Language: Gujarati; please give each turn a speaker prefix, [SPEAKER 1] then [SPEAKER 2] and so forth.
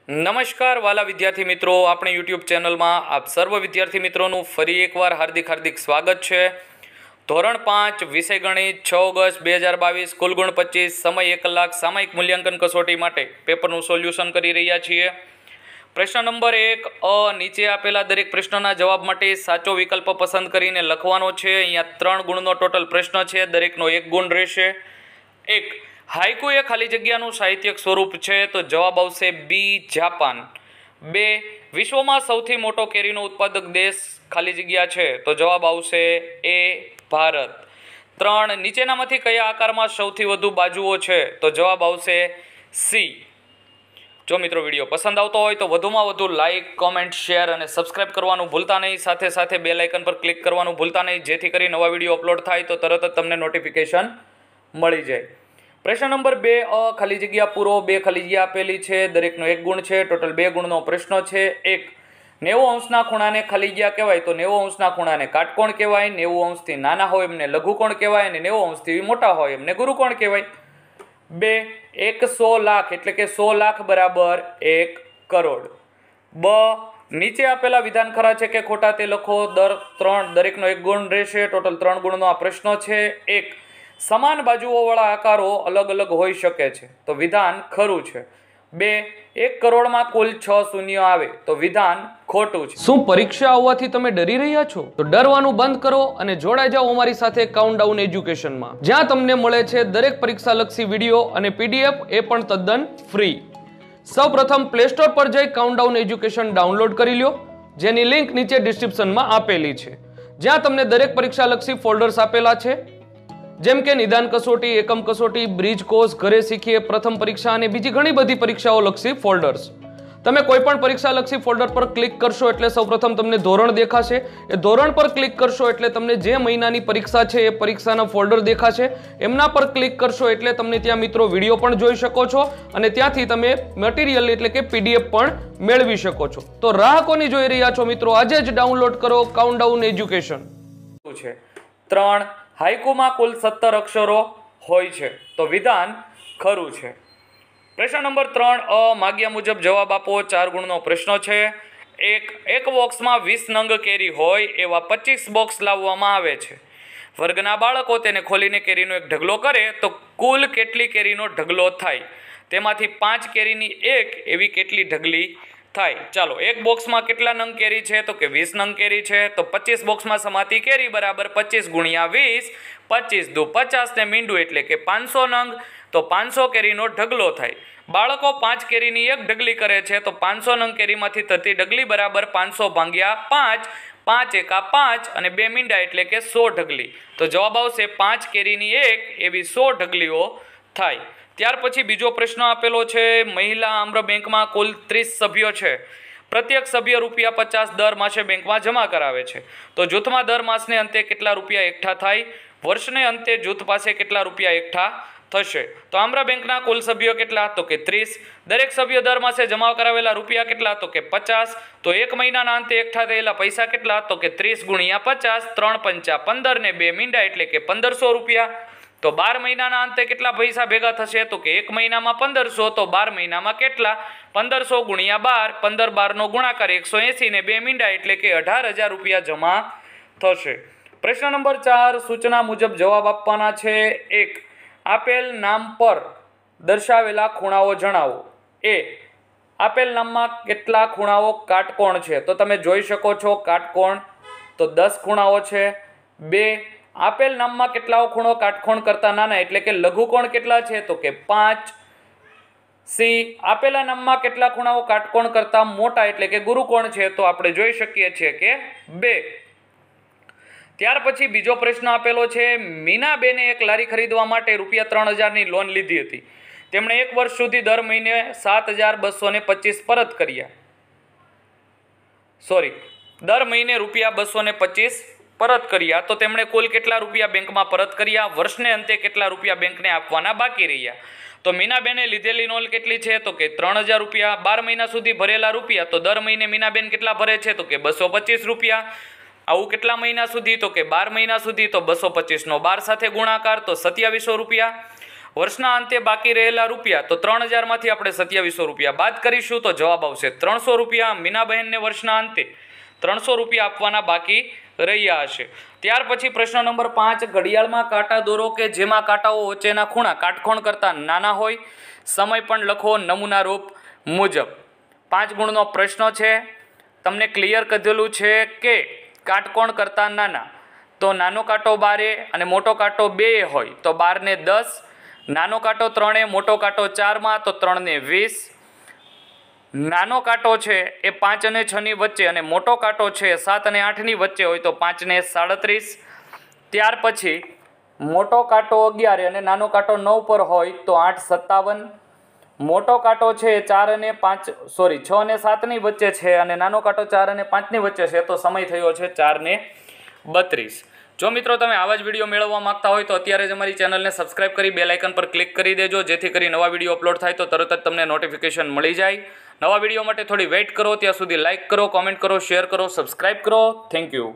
[SPEAKER 1] નમસ્કાર વાલા વિદ્યાર્થી મિત્રો, આપણે યુટ્યુબ ચેનલમાં આપ સર્વ વિદ્યાર્થી મિત્રોનું ફરી એકવાર હાર્દિક સ્વાગત છે। ધોરણ 5 વિષય ગણિત 6 ઓગસ્ટ 2022 કુલ ગુણ 25 સમય 1 કલાક સામયિક મૂલ્યાંકન કસોટી માટે પેપરનું સોલ્યુશન કરી રહ્યા છીએ। પ્રશ્ન નંબર 1 અ નીચે આપેલા દરેક પ્રશ્નના જવાબ માટે સાચો વિકલ્પ પસંદ કરીને લખવાનો છે। અહીંયા 3 ગુણનો ટોટલ પ્રશ્ન છે, દરેકનો 1 ગુણ રહેશે। 1 હાઇકુ એ ખાલી જગ્યાનું સાહિત્યિક સ્વરૂપ છે, તો જવાબ આવશે બી જાપાન। 2 વિશ્વમાં સૌથી મોટો કેરીનો ઉત્પાદક દેશ ખાલી જગ્યા છે, તો જવાબ આવશે એ ભારત। 3 નીચેનામાંથી કયા આકારમાં સૌથી વધુ બાજુઓ છે, તો જવાબ આવશે સી। જો મિત્રો વિડીયો પસંદ આવતો હોય તો વધુમાં વધુ લાઇક, કોમેન્ટ, શેર અને સબસ્ક્રાઇબ કરવાનું ભૂલતા નહીં, સાથે સાથે બેલ આઇકન પર ક્લિક કરવાનું ભૂલતા નહીં, જેથી કરી નવા વિડીયો અપલોડ થાય તો તરત જ તમને નોટિફિકેશન મળી જાય। પ્રશ્ન નંબર 2 અ ખાલી જગ્યા પૂરો 2 ખાલી જગ્યા આપેલી છે, દરેકનો 1 ગુણ છે, ટોટલ 2 ગુણનો પ્રશ્ન છે। 1 90 અંશના ખૂણાને ખાલી જગ્યા કહેવાય, તો 90 અંશના ખૂણાને કાટકોણ કહેવાય। 90 અંશથી નાના હોય એમને લઘુકોણ કહેવાય અને 90 અંશથી મોટા હોય એમને ગુરુકોણ કહેવાય। 2 100 લાખ એટલે કે 100 લાખ બરાબર 1 કરોડ। બ નીચે આપેલા વિધાન ખરા છે કે ખોટા તે લખો, દરેકનો 1 ગુણ રહેશે, ટોટલ 3 ગુણનો આ પ્રશ્ન છે। 1 સમાન બાજુઓવાળા આકારો અલગ અલગ હોઈ શકે છે, તો વિધાન ખરું છે। 2 1 કરોડમાં કુલ 6 શૂન્ય આવે, તો વિધાન ખોટું છે। શું પરીક્ષા આવવાથી તમે ડરી રહ્યા છો? તો ડરવાનું બંધ કરો અને જોડાઈ જાઓ અમારી સાથે કાઉન્ટડાઉન એજ્યુકેશનમાં, જ્યાં તમને મળે છે દરેક પરીક્ષાલક્ષી વિડીયો અને પીડીએફ, એ પણ તદ્દન ફ્રી। સૌપ્રથમ પ્લે સ્ટોર પર જઈ કાઉન્ટડાઉન એજ્યુકેશન ડાઉનલોડ કરી લો, જેની લિંક નીચે ડિસ્ક્રિપ્શનમાં આપેલી છે, જ્યાં તમને દરેક પરીક્ષાલક્ષી ફોલ્ડર્સ આપેલા છે, જેમ કે નિદાન કસોટી, એકમ કસોટી, બ્રિજ કોર્સ, ઘરે શીખીએ, પ્રથમ પરીક્ષા અને બીજી ઘણી બધી પરીક્ષાઓ લક્ષી ફોલ્ડર્સ। તમે કોઈ પણ પરીક્ષા લક્ષી ફોલ્ડર પર ક્લિક કરશો એટલે સૌપ્રથમ તમને ધોરણ દેખાશે, એ ધોરણ પર ક્લિક કરશો એટલે તમને જે મહિનાની પરીક્ષા છે એ પરીક્ષાના ફોલ્ડર દેખાશે, એમના પર ક્લિક કરશો એટલે તમને ત્યાં મિત્રો વિડીયો પણ જોઈ શકો છો અને ત્યાંથી તમે મટીરિયલ એટલે કે પીડીએફ પણ મેળવી શકો છો। તો રાહ કોની જોઈ રહ્યા છો મિત્રો? આજે જ ડાઉનલોડ કરો કાઉન્ટડાઉન એજ્યુકેશન। 3 હાઇકુમાં કુલ 17 અક્ષરો હોય છે, તો વિધાન ખરું છે। પ્રશ્ન નંબર 3 અ માગ્યા મુજબ જવાબ આપો, 4 ગુણનો પ્રશ્ન છે। એક બોક્સમાં 20 નંગ કેરી હોય એવા 25 બોક્સ લાવવામાં આવે છે। વર્ગના બાળકો તેને ખોલીને કેરીનો એક ઢગલો કરે તો કુલ કેટલી કેરીનો ઢગલો થાય? તેમાંથી 5 કેરીની એક એવી કેટલી ઢગલી થાય? ચાલો, એક બોક્સમાં કેટલા નંગ કેરી છે, તો કે 20 નંગ કેરી છે, તો 25 બોક્સમાં સમાતી કેરી બરાબર 25 ગુણ્યા 20, 25 દુ 50 ને મીંડું એટલે કે 500 નંગ, તો 500 કેરીનો ઢગલો થાય। બાળકો 5 કેરીની એક ઢગલી કરે છે, તો 500 નંગ કેરીમાંથી થતી ઢગલી બરાબર 500 ભાગ્યા 5, 5 એકા 5 અને 2 મીંડા એટલે કે 100 ઢગલી, તો જવાબ આવશે 5 કેરીની એક એવી 100 ઢગલીઓ થાય। ત્યાર પછી બીજો પ્રશ્ન આપેલો છે, મહિલા આમ્ર બેંકમાં કુલ 30 સભ્યો છે, પ્રત્યેક સભ્ય ₹50 દર માસે બેંકમાં જમા કરાવે છે, તો જૂથમાં દર માસને અંતે કેટલા રૂપિયા એકઠા થાય? વર્ષને અંતે જૂથ પાસે કેટલા રૂપિયા એકઠા થશે? તો આમ્ર બેંકના કુલ સભ્યો કેટલા? તો કે 30। દરેક સભ્ય દર માસે જમા કરાવેલા રૂપિયા કેટલા? તો કે 50। તો એક મહિનાના અંતે એકઠા થયેલા પૈસા કેટલા? તો કે 30 ગુણ્યા 50, 3 પંચા 15 ને 2 મીંડા એટલે કે 1500 રૂપિયા। તો 12 મહિનાના અંતે કેટલા પૈસા ભેગા થશે? તો કે એક મહિનામાં 1500, તો 12 મહિનામાં કેટલા? 1500 ગુણ્યા 12, 15 12નો ગુણાકાર 180 ને 2 મીંડા એટલે કે 18,000 રૂપિયા જમા થશે। પ્રશ્ન નંબર 4 સૂચના મુજબ જવાબ આપવાના છે। 1 આપેલ નામ પર દર્શાવેલા ખૂણાઓ જણાવો। એ આપેલ નામમાં કેટલા ખૂણાઓ કાટકોણ છે, તો તમે જોઈ શકો છો કાટકોણ તો 10 ખૂણાઓ છે। 2 આપેલ નામમાં કેટલાઓ ખૂણો કાટકોણ કરતા નાના એટલે કે લઘુકોણ કેટલા છે, તો કે 5। સી આપેલા નામમાં કેટલા ખૂણાઓ કાટકોણ કરતા મોટા એટલે કે ગુરુકોણ છે, તો આપણે જોઈ શકીએ છીએ કે 2। ત્યાર પછી બીજો પ્રશ્ન આપેલો છે, મીનાબેને એક લારી ખરીદવા માટે ₹3000ની લોન લીધી હતી, તેમણે 1 વર્ષ સુધી દર મહિને 7,225 પરત કર્યા, દર મહિને ₹225 પરત કર્યા, તો તેમણે કુલ કેટલા રૂપિયા બેંકમાં પરત કર્યા? વર્ષને અંતે કેટલા રૂપિયા બેંકને આપવાના બાકી રહ્યા? તો મીનાબેને લીધેલી લોન કેટલી છે? તો કે 3000 રૂપિયા। 12 મહિના સુધી ભરેલા રૂપિયા, તો દર મહિને મીનાબેન કેટલા ભરે છે? તો કે 225 રૂપિયા। આવું કેટલા મહિના સુધી? તો કે 12 મહિના સુધી, તો 225 નો 12 સાથે ગુણાકાર તો 2700 રૂપિયા। વર્ષના અંતે બાકી રહેલા રૂપિયા તો 3000માંથી આપણે 2700 રૂપિયા બાદ કરીશું તો જવાબ આવશે 300 રૂપિયા. મીનાબહેનને વર્ષના અંતે 300 રૂપિયા આપવાના બાકી રહ્યા હશે. ત્યાર પછી પ્રશ્ન નંબર 5, ઘડિયાળમાં કાંટા દોરો કે જેમાં કાંટાઓ વચ્ચેના ખૂણા કાટખૂણ કરતાં નાના હોય. સમય પણ લખો નમૂના રૂપ મુજબ. 5 ગુણનો પ્રશ્ન છે. તમને ક્લિયર કીધેલું છે કે કાટકોણ કરતાં નાના તો નાનો કાંટો 12 અને મોટો કાંટો 2 હોય તો 12 ને 10, નાનો કાંટો 3 મોટો કાંટો 4 તો 3 ને 20. નાનો કાંટો છે એ 5 અને 6 ની વચ્ચે અને મોટો કાંટો છે 7 અને 8 ની વચ્ચે હોય તો 5 ને 37. ત્યાર પછી મોટો કાંટો 11 અને નાનો કાંટો 9 પર હોય તો 8 57. મોટો કાંટો છે 6 અને 7 ની વચ્ચે છે અને નાનો કાંટો 4 અને 5 ની વચ્ચે છે તો સમય થયો છે 4 ને 32. જો મિત્રો તમે આવા જ વિડીયો મેળવવા માંગતા હોય તો અત્યારે જ અમારી ચેનલને સબસ્ક્રાઇબ કરી બેલ આઇકન પર ક્લિક કરી દેજો, જેથી કરી નવા વિડીયો અપલોડ થાય તો તરત જ તમને નોટિફિકેશન મળી જાય. નવા વિડીયો માટે થોડી વેઇટ કરો, ત્યાં સુધી લાઇક કરો, કોમેન્ટ કરો, શેર કરો, સબસ્ક્રાઇબ કરો. Thank you.